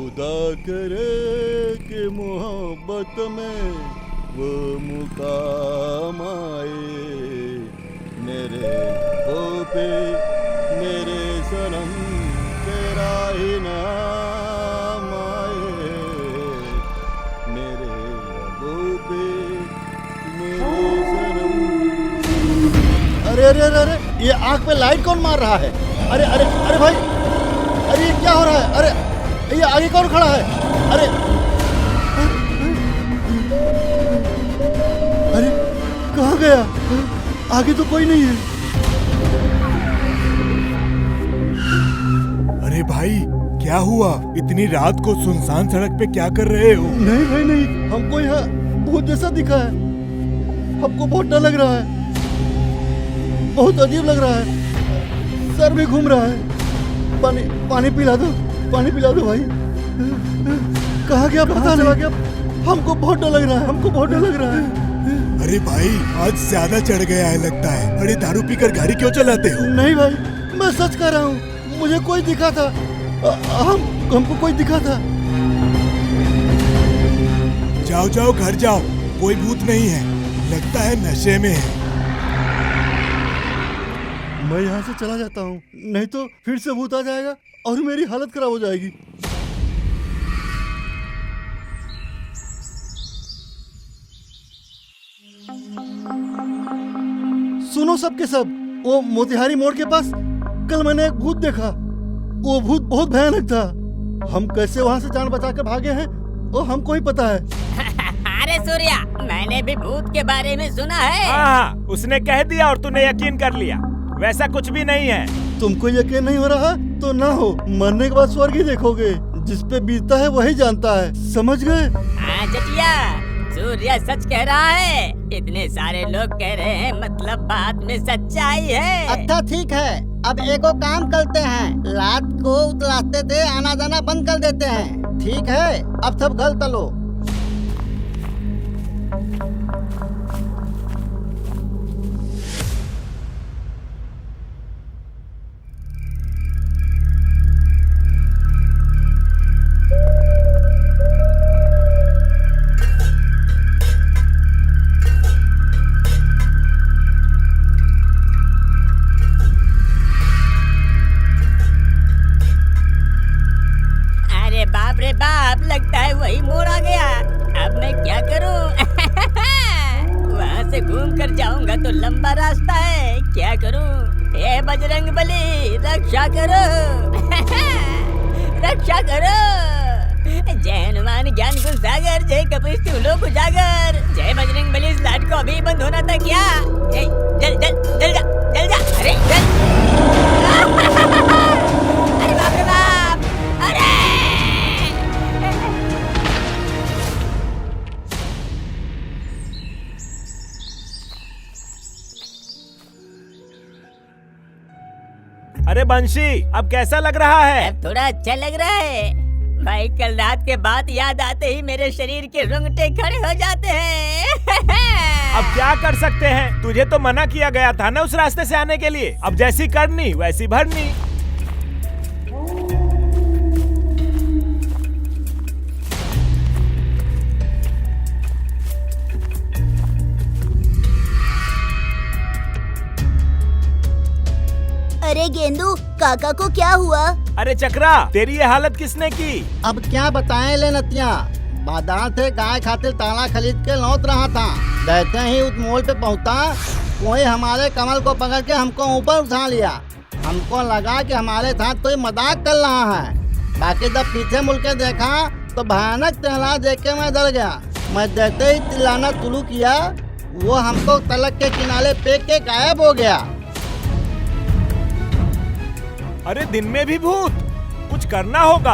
खुदा करे कि मोहब्बत में वो मुकाम आए, मेरे ओ पे मेरे सनम तेरा ही नाम आए, मेरे ओ पे मेरे सनम। अरे अरे अरे अरे, ये आंख पे लाइट कौन मार रहा है? अरे अरे अरे भाई, अरे ये क्या हो रहा है? अरे ये आगे कौन खड़ा है? अरे अरे कहाँ गया? आगे तो कोई नहीं है। अरे भाई क्या हुआ? इतनी रात को सुनसान सड़क पे क्या कर रहे हो? नहीं भाई नहीं, हमको यहाँ भूत जैसा दिखा है। हमको बहुत डर लग रहा है, बहुत अजीब लग रहा है, सर भी घूम रहा है। पानी पानी पिला दो, पानी पिला दो भाई। कहाँ गया पता चला क्या? हमको बहुत डर लग रहा है, हमको बहुत डर लग रहा है। अरे भाई आज ज्यादा चढ़ गया है लगता है। अरे दारू पीकर गाड़ी क्यों चलाते हो? नहीं भाई, मैं सच कह रहा हूँ, मुझे कोई दिखा था। हमको कोई दिखा था। जाओ जाओ घर जाओ, कोई भूत नहीं है, लगता है नशे में है। मैं यहाँ से चला जाता हूँ, नहीं तो फिर से भूत आ जाएगा और मेरी हालत खराब हो जाएगी। सुनो सबके सब, वो मोतिहारी मोड़ के पास कल मैंने एक भूत देखा। वो भूत बहुत भयानक था। हम कैसे वहाँ से जान बचा कर भागे हैं वो हमको ही पता है। अरे सूर्या, मैंने भी भूत के बारे में सुना है। हाँ, उसने कह दिया और तूने यकीन कर लिया। वैसा कुछ भी नहीं है। तुमको यकीन नहीं हो रहा तो ना हो, मरने के बाद स्वर्ग ही देखोगे। जिस पे बीतता है वही जानता है, समझ गए? हाँ जटिया, सूर्या सच कह रहा है। इतने सारे लोग कह रहे हैं, मतलब बात में सच्चाई है। अच्छा ठीक है, अब एगो काम करते हैं, रात को उस रास्ते से आना जाना बंद कर देते हैं। ठीक है, अब सब घर चलो। बाप रे बाप, लगता है वही मोड़ आ गया। अब मैं क्या करूं? वहाँ से घूम कर जाऊंगा तो लंबा रास्ता है, क्या करूं? हे बजरंग बली, रक्षा करो। रक्षा करो। जय हनुमान ज्ञान गुण सागर, जय कपीश लोक उजागर। जय बजरंग बली, इस लाइट को अभी बंद होना था क्या? जल जल जल जा, जल जा। अरे जल। अरे बाप रे बाप, अरे अरे बंशी, अब कैसा लग रहा है? अब थोड़ा अच्छा लग रहा है भाई। कल रात के बाद याद आते ही मेरे शरीर के रोंगटे खड़े हो जाते हैं। अब क्या कर सकते हैं? तुझे तो मना किया गया था ना उस रास्ते से आने के लिए। अब जैसी करनी वैसी भरनी। अरे गेंदू, काका को क्या हुआ? अरे चक्रा, तेरी ये हालत किसने की? अब क्या बताएं ले नतिया, बाजार से गाय खातिर ताला खरीद के लौट रहा था। जैसे ही उस मोड़ पे पहुंचा, कोई हमारे कमल को पकड़ के हमको ऊपर उठा लिया। हमको लगा कि हमारे साथ कोई मजाक कर रहा है। बाकी जब पीछे मुड़ के देखा तो भयानक चेहरा देख के मैं डर गया। मैं जैसे ही चिल्लाना शुरू किया, वो हमको सड़क के किनारे फेंक के गायब हो गया। अरे दिन में भी भूत? कुछ करना होगा।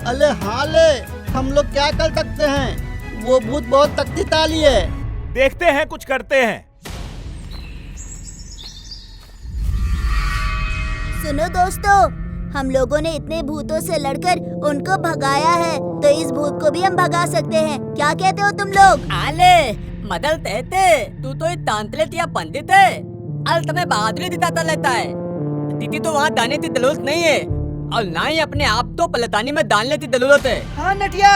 अरे हाँ ले, हम लोग क्या कर सकते हैं? वो भूत बहुत शक्तिशाली है। देखते हैं, कुछ करते हैं। सुनो दोस्तों, हम लोगों ने इतने भूतों से लड़कर उनको भगाया है, तो इस भूत को भी हम भगा सकते हैं। क्या कहते हो तुम लोग? आले मदल तेते, तू तो एक तांत्रिक या पंडित है। अल तुम्हें बहादुरी दिखाता लेता है। दीदी तो वहाँ दाने की दलोच नहीं है। और ना ही अपने आप तो पलतानी में डालने की जरूरत है। हाँ नटिया,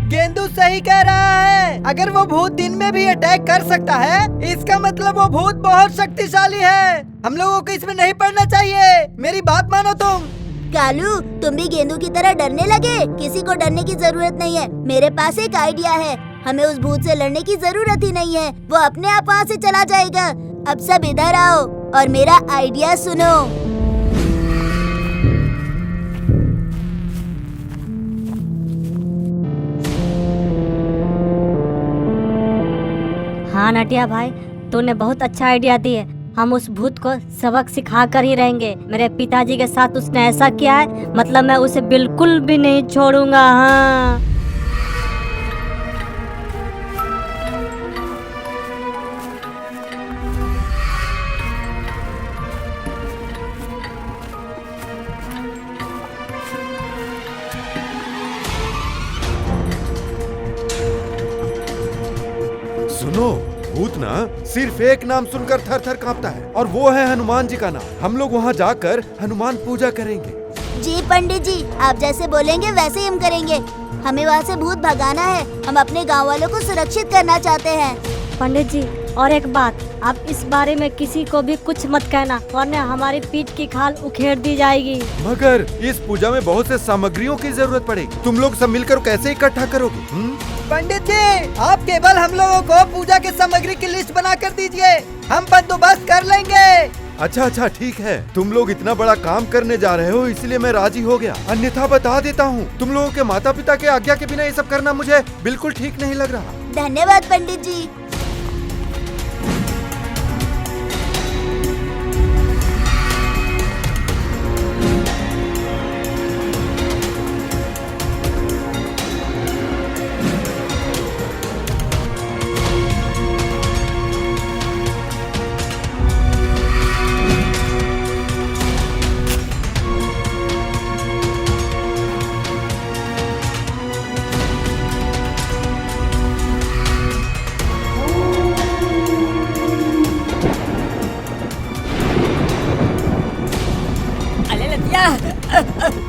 गेंदू सही कह रहा है। अगर वो भूत दिन में भी अटैक कर सकता है, इसका मतलब वो भूत बहुत शक्तिशाली है। हम लोगों को इसमें नहीं पड़ना चाहिए। मेरी बात मानो तुम। कालू, तुम भी गेंदू की तरह डरने लगे? किसी को डरने की जरूरत नहीं है। मेरे पास एक आइडिया है। हमें उस भूत से लड़ने की जरूरत ही नहीं है। वो अपने आप वहाँ से चला जाएगा। अब सब इधर आओ और मेरा आइडिया सुनो। हाँ नटिया भाई, तूने बहुत अच्छा आइडिया दी है। हम उस भूत को सबक सिखा कर ही रहेंगे। मेरे पिताजी के साथ उसने ऐसा किया है, मतलब मैं उसे बिल्कुल भी नहीं छोड़ूंगा। हाँ सुनो, भूत ना सिर्फ एक नाम सुनकर थर थर कांपता है, और वो है हनुमान जी का नाम। हम लोग वहाँ जाकर हनुमान पूजा करेंगे। जी पंडित जी, आप जैसे बोलेंगे वैसे ही हम करेंगे। हमें वहाँ से भूत भगाना है। हम अपने गांव वालों को सुरक्षित करना चाहते हैं। पंडित जी, और एक बात, आप इस बारे में किसी को भी कुछ मत कहना, वरना हमारी पीठ की खाल उखेड़ दी जाएगी। मगर इस पूजा में बहुत से सामग्रियों की जरूरत पड़ेगी। तुम लोग सब मिलकर कैसे इकट्ठा करोगे? पंडित जी, आप केवल हम लोगों को पूजा की सामग्री की लिस्ट बना कर दीजिए। हम बंदोबस्त कर लेंगे। अच्छा ठीक है। तुम लोग इतना बड़ा काम करने जा रहे हो, इसलिए मैं राजी हो गया। अन्यथा बता देता हूँ, तुम लोगों के माता पिता के आज्ञा के बिना ये सब करना मुझे बिल्कुल ठीक नहीं लग रहा। धन्यवाद पंडित जी।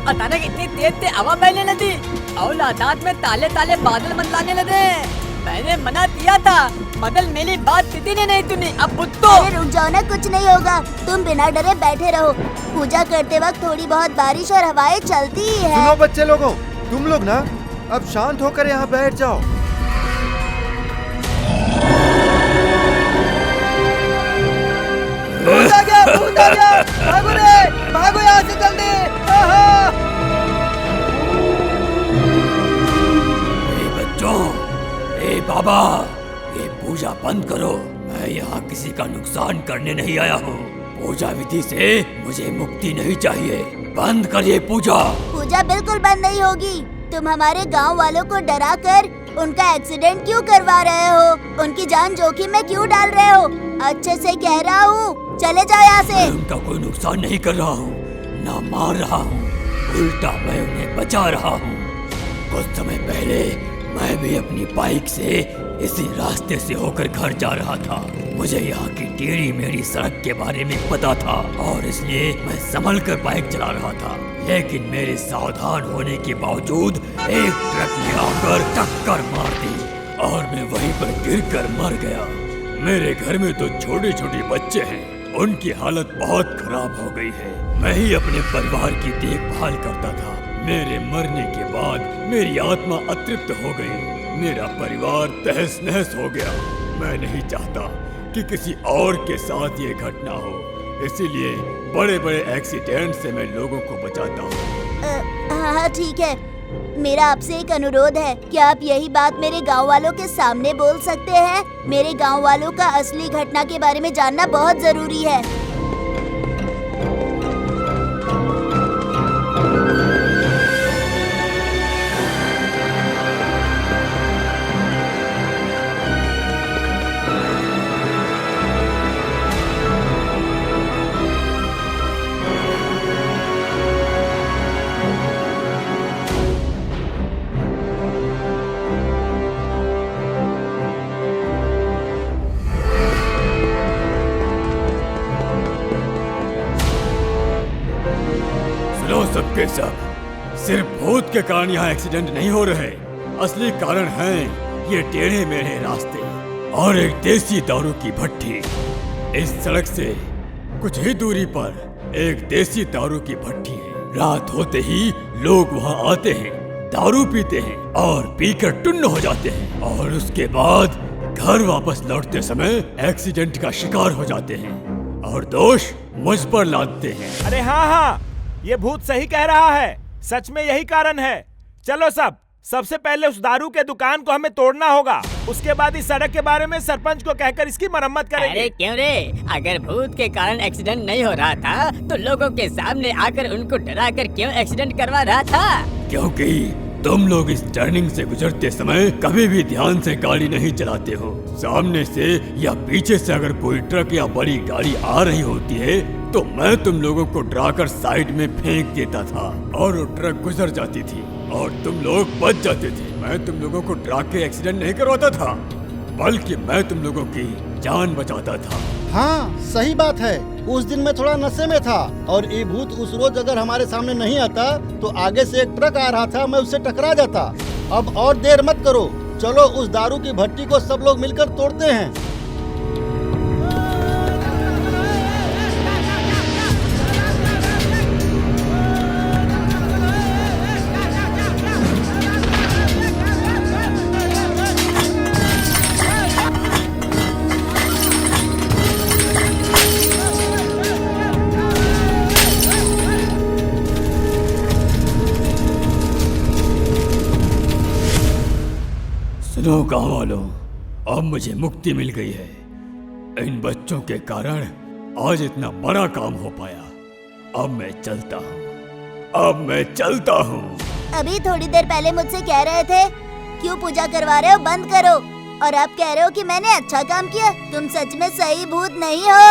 अचानक इतनी तेज से हवा बहने लगी और आकाश में ताले ताले बादल मंडराने लगे। मैंने मना किया था, मगर मेरी बात किसी ने नहीं सुनी। अब बुद्धो, अरे रुक जाओ ना, कुछ नहीं होगा। तुम बिना डरे बैठे रहो। पूजा करते वक्त थोड़ी बहुत बारिश और हवाएं चलती ही है। सुनो बच्चे लोगों, तुम लोग ना अब शांत होकर यहाँ बैठ जाओ। भूत आ गया, भूत आ गया। भागो रे, भागो यहाँ से जल्दी। ए बाबा, ये पूजा बंद करो। मैं यहाँ किसी का नुकसान करने नहीं आया हूँ। पूजा विधि से मुझे मुक्ति नहीं चाहिए। बंद करिए पूजा। पूजा बिल्कुल बंद नहीं होगी। तुम हमारे गांव वालों को डरा कर उनका एक्सीडेंट क्यों करवा रहे हो? उनकी जान जोखिम में क्यों डाल रहे हो? अच्छे से कह रहा हूँ, चले जाओ यहाँ से। मैं उनका कोई नुकसान नहीं कर रहा हूँ, ना मार रहा हूँ, उल्टा मैं उन्हें बचा रहा हूँ। कुछ समय पहले मैं भी अपनी बाइक से इसी रास्ते से होकर घर जा रहा था। मुझे यहाँ की टेढ़ी मेढ़ी सड़क के बारे में पता था और इसलिए मैं संभल कर बाइक चला रहा था। लेकिन मेरे सावधान होने के बावजूद एक ट्रक ने आकर टक्कर मार दी और मैं वहीं पर गिरकर मर गया। मेरे घर में तो छोटे छोटे बच्चे हैं, उनकी हालत बहुत खराब हो गई है। मैं ही अपने परिवार की देखभाल करता था। मेरे मरने के बाद मेरी आत्मा अतृप्त हो गई। मेरा परिवार तहस नहस हो गया। मैं नहीं चाहता कि किसी और के साथ ये घटना हो, इसीलिए बड़े बड़े एक्सीडेंट से मैं लोगों को बचाता हूँ। हाँ ठीक है, मेरा आपसे एक अनुरोध है। क्या आप यही बात मेरे गांव वालों के सामने बोल सकते हैं? मेरे गांव वालों का असली घटना के बारे में जानना बहुत जरूरी है। भूत के कारण यहाँ एक्सीडेंट नहीं हो रहे। असली कारण है ये टेढ़े मेढ़े रास्ते और एक देसी दारू की भट्टी। इस सड़क से कुछ ही दूरी पर एक देसी दारू की भट्टी है। रात होते ही लोग वहाँ आते हैं, दारू पीते हैं और पीकर टुन्न हो जाते हैं और उसके बाद घर वापस लौटते समय एक्सीडेंट का शिकार हो जाते हैं और दोष मुझ पर लादते हैं। अरे हाँ हाँ, ये भूत सही कह रहा है। सच में यही कारण है। चलो सबसे पहले उस दारू के दुकान को हमें तोड़ना होगा। उसके बाद इस सड़क के बारे में सरपंच को कहकर इसकी मरम्मत करेंगे। अरे क्यों रे? अगर भूत के कारण एक्सीडेंट नहीं हो रहा था तो लोगों के सामने आकर उनको डरा कर क्यों एक्सीडेंट करवा रहा था? क्योंकि तुम लोग इस टर्निंग से गुजरते समय कभी भी ध्यान से गाड़ी नहीं चलाते हो। सामने से या पीछे से अगर कोई ट्रक या बड़ी गाड़ी आ रही होती है तो मैं तुम लोगों को डराकर साइड में फेंक देता था और वो ट्रक गुजर जाती थी और तुम लोग बच जाते थे। मैं तुम लोगों को डरा के एक्सीडेंट नहीं करवाता था, बल्कि मैं तुम लोगों की जान बचाता था। हाँ सही बात है। उस दिन मैं थोड़ा नशे में था और ये भूत उस रोज अगर हमारे सामने नहीं आता तो आगे से एक ट्रक आ रहा था, मैं उससे टकरा जाता। अब और देर मत करो, चलो उस दारू की भट्टी को सब लोग मिलकर तोड़ते हैं। सुनो गाँव वालों, अब मुझे मुक्ति मिल गई है। इन बच्चों के कारण आज इतना बड़ा काम हो पाया। अब मैं चलता हूँ। अभी थोड़ी देर पहले मुझसे कह रहे थे क्यों पूजा करवा रहे हो, बंद करो, और आप कह रहे हो कि मैंने अच्छा काम किया। तुम सच में सही भूत नहीं हो।